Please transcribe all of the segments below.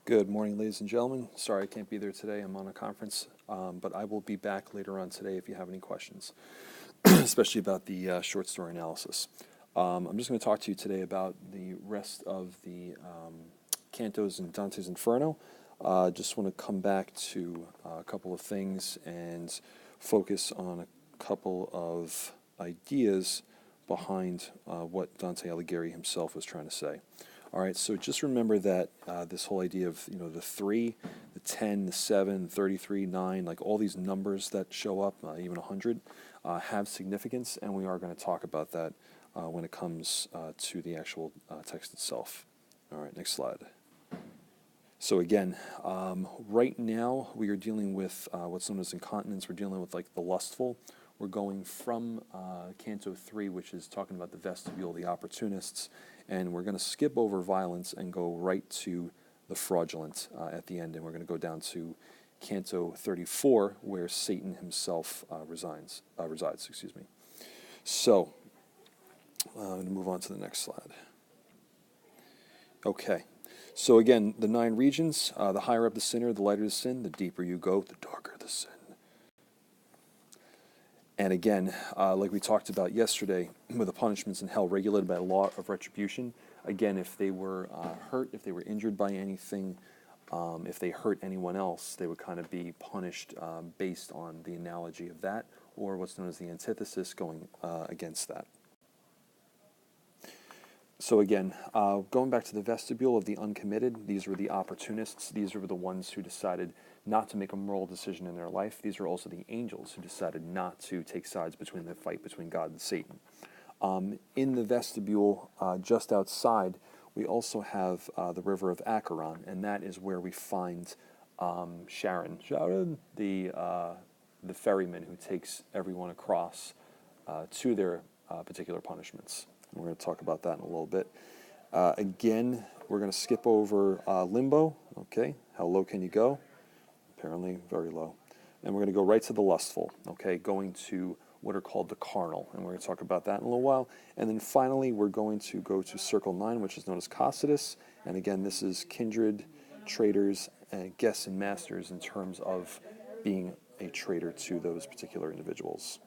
Good morning, ladies and gentlemen. Sorry I can't be there today. I'm on a conference, but I will be back later on today if you have any questions, especially about the short story analysis. I'm just going to talk to you today about the rest of the cantos in Dante's Inferno. Just want to come back to a couple of things and focus on a couple of ideas behind what Dante Alighieri himself was trying to say. All right, so just remember that this whole idea of, the 3, the 10, the 7, 33, 9, like all these numbers that show up, even 100, have significance, and we are going to talk about that when it comes to the actual text itself. All right, next slide. So again, right now we are dealing with what's known as incontinence. We're dealing with like the lustful. We're going from Canto 3, which is talking about the vestibule, the opportunists, and we're going to skip over violence and go right to the fraudulent at the end, and we're going to go down to Canto 34, where Satan himself resides. So, I'm going to move on to the next slide. Okay, so again, the 9 regions, the higher up the sinner, the lighter the sin, the deeper you go, the darker the sin. And again, like we talked about yesterday, with the punishments in hell regulated by a law of retribution, again, if they were hurt, if they were injured by anything, if they hurt anyone else, they would kind of be punished based on the analogy of that, or what's known as the antithesis going against that. So again, going back to the vestibule of the uncommitted, these were the opportunists. These were the ones who decided not to make a moral decision in their life. These are also the angels who decided not to take sides between the fight between God and Satan. In the vestibule, just outside, we also have the river of Acheron, and that is where we find Sharon, the ferryman who takes everyone across to their particular punishments. And we're going to talk about that in a little bit. Again, we're going to skip over limbo. Okay, how low can you go? Apparently very low. And we're going to go right to the lustful, okay, going to what are called the carnal, and we're going to talk about that in a little while. And then finally, we're going to go to circle 9, which is known as Cocytus, and again, this is kindred, traitors, guests, and masters in terms of being a traitor to those particular individuals.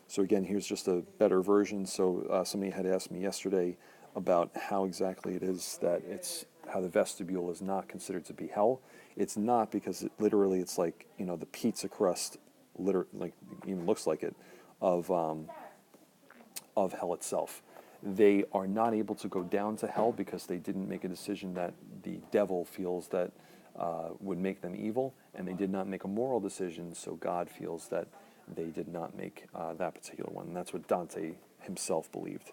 So again, here's just a better version. So somebody had asked me yesterday about how exactly it is that it's how the vestibule is not considered to be hell. It's not, because it's like, the pizza crust, like even looks like it, of hell itself. They are not able to go down to hell because they didn't make a decision that the devil feels that would make them evil, and they did not make a moral decision, so God feels that they did not make that particular one. And that's what Dante himself believed.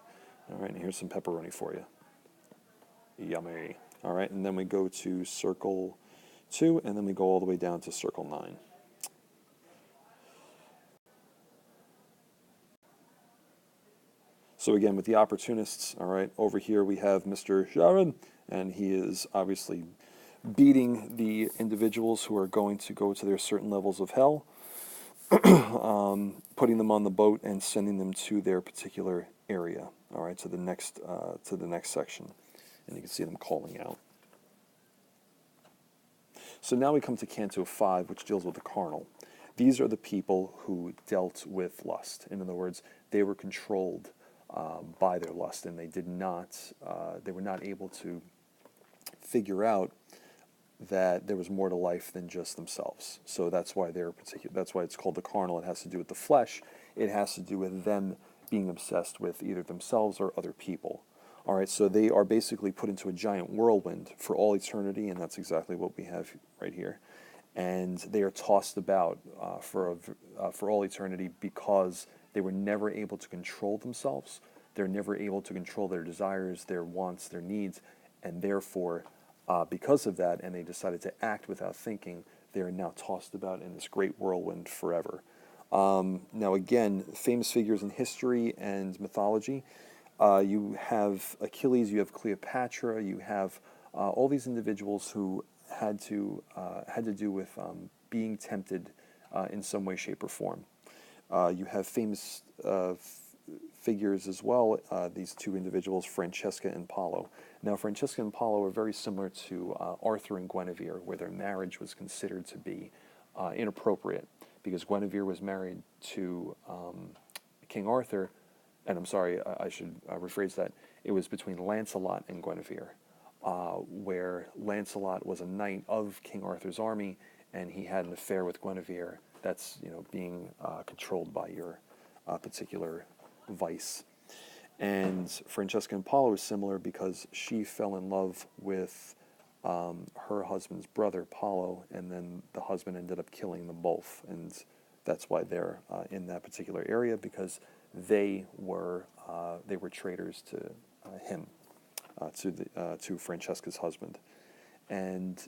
All right, and here's some pepperoni for you. Yummy. All right, and then we go to circle 2, and then we go all the way down to circle 9. So again, with the opportunists, all right, over here we have Mr. Sharon, and he is obviously beating the individuals who are going to go to their certain levels of hell, putting them on the boat and sending them to their particular area, all right, to the next section. And you can see them calling out. So now we come to Canto 5, which deals with the carnal. These are the people who dealt with lust. In other words, they were controlled by their lust, and they were not able to figure out that there was more to life than just themselves. So that's why that's why it's called the carnal. It has to do with the flesh. It has to do with them being obsessed with either themselves or other people. All right, so they are basically put into a giant whirlwind for all eternity, and that's exactly what we have right here. And they are tossed about for all eternity because they were never able to control themselves. They're never able to control their desires, their wants, their needs, and therefore, because of that, and they decided to act without thinking, they are now tossed about in this great whirlwind forever. Now again, famous figures in history and mythology. You have Achilles, you have Cleopatra, you have all these individuals who had to do with being tempted in some way, shape, or form. You have famous figures as well, these two individuals, Francesca and Paolo. Now, Francesca and Paolo are very similar to Arthur and Guinevere, where their marriage was considered to be inappropriate, because Guinevere was married to King Arthur, and I'm sorry, I should rephrase that. It was between Lancelot and Guinevere, where Lancelot was a knight of King Arthur's army, and he had an affair with Guinevere. That's, being controlled by your particular vice. And Francesca and Paolo is similar because she fell in love with her husband's brother, Paolo, and then the husband ended up killing them both. And that's why they're in that particular area, because they were traitors to him, to Francesca's husband. And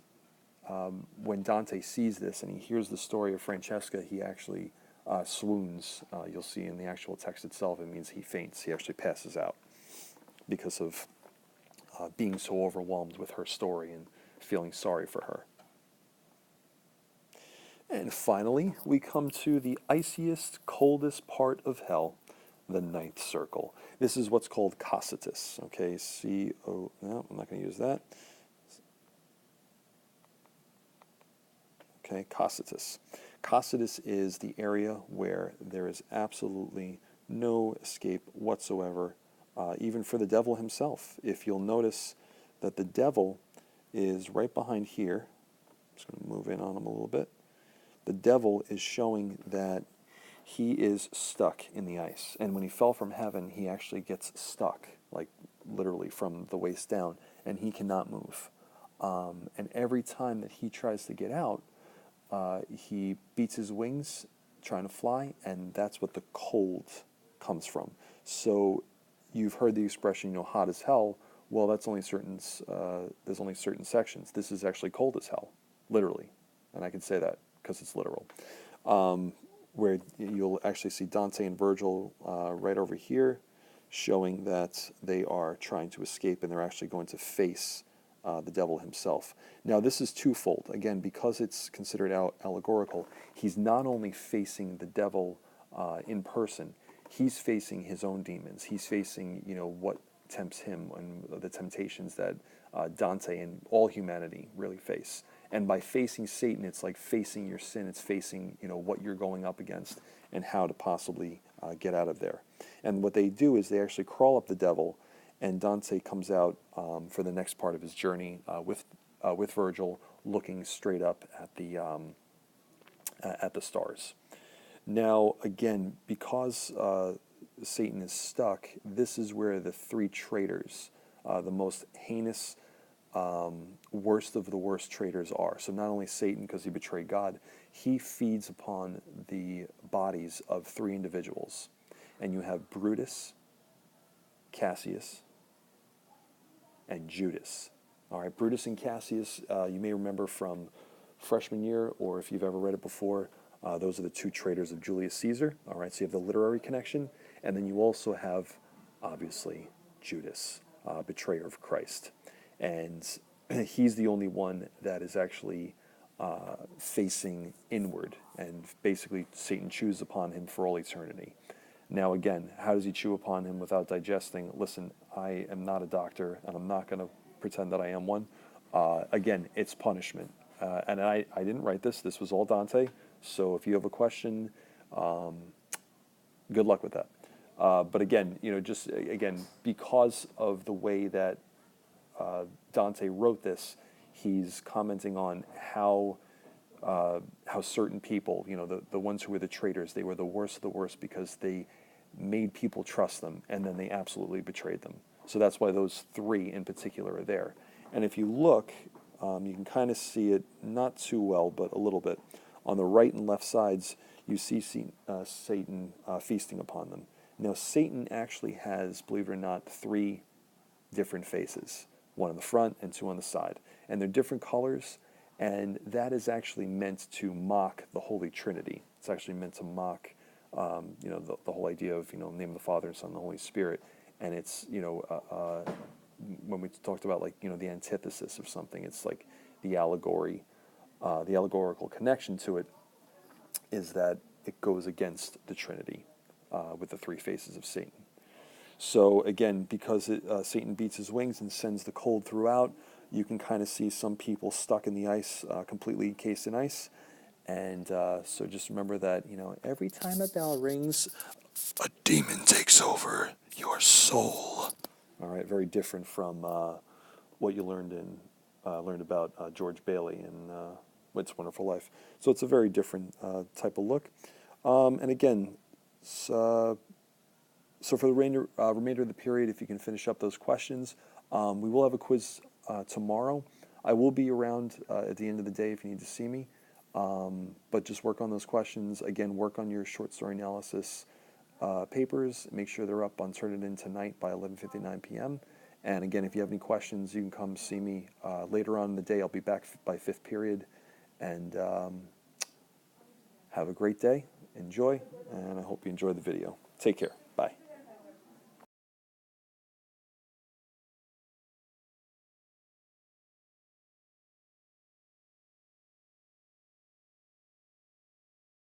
when Dante sees this and he hears the story of Francesca, he actually swoons. You'll see in the actual text itself, it means he faints. He actually passes out because of being so overwhelmed with her story and feeling sorry for her. And finally, we come to the iciest, coldest part of hell, the ninth circle. This is what's called Cocytus. Okay, C-O, no, I'm not going to use that. Okay, Cocytus. Cocytus is the area where there is absolutely no escape whatsoever, even for the devil himself. If you'll notice that the devil is right behind here, I'm just going to move in on him a little bit. The devil is showing that he is stuck in the ice. And when he fell from heaven, he actually gets stuck, like literally from the waist down, and he cannot move. And every time that he tries to get out, he beats his wings trying to fly, and that's what the cold comes from. So you've heard the expression, hot as hell. Well, that's only there's only certain sections. This is actually cold as hell, literally. And I can say that because it's literal. Where you'll actually see Dante and Virgil right over here, showing that they are trying to escape and they're actually going to face the devil himself. Now, this is twofold. Again, because it's considered allegorical, he's not only facing the devil in person, he's facing his own demons. He's facing, what tempts him and the temptations that Dante and all humanity really face. And by facing Satan, it's like facing your sin. It's facing, what you're going up against and how to possibly get out of there. And what they do is they actually crawl up the devil, and Dante comes out for the next part of his journey with Virgil, looking straight up at the stars. Now, again, because Satan is stuck, this is where the three traitors, the most heinous, worst of the worst traitors are. So not only Satan, because he betrayed God, he feeds upon the bodies of three individuals. And you have Brutus, Cassius, and Judas. All right, Brutus and Cassius, you may remember from freshman year, or if you've ever read it before, those are the two traitors of Julius Caesar. All right, so you have the literary connection, and then you also have, obviously, Judas, betrayer of Christ. And he's the only one that is actually facing inward, and basically Satan chews upon him for all eternity. Now again, how does he chew upon him without digesting? Listen, I am not a doctor, and I'm not going to pretend that I am one. Again, it's punishment. And I didn't write this. This was all Dante. So if you have a question, good luck with that. But again, because of the way that Dante wrote this, he's commenting on how certain people, the ones who were the traitors, they were the worst of the worst because they made people trust them, and then they absolutely betrayed them. So that's why those three in particular are there. And if you look, you can kind of see it, not too well, but a little bit. On the right and left sides, you see Satan feasting upon them. Now, Satan actually has, believe it or not, three different faces, one in the front and two on the side. And they're different colors, and that is actually meant to mock the Holy Trinity. It's actually meant to mock, the whole idea of, name of the Father, and Son, and the Holy Spirit. And it's, when we talked about, the antithesis of something, it's like the allegory, the allegorical connection to it is that it goes against the Trinity. with the three faces of Satan. So again, because Satan beats his wings and sends the cold throughout, you can kind of see some people stuck in the ice, completely encased in ice. And so just remember that, every time a bell rings, a demon takes over your soul. All right, very different from what you learned about George Bailey in It's Wonderful Life. So it's a very different type of look. And again, so for the remainder of the period, if you can finish up those questions, we will have a quiz tomorrow. I will be around at the end of the day if you need to see me. But just work on those questions. Again, work on your short story analysis papers. Make sure they're up on Turn It In tonight by 11:59 p.m. And again, if you have any questions, you can come see me later on in the day. I'll be back by fifth period. And have a great day. Enjoy. And I hope you enjoy the video. Take care.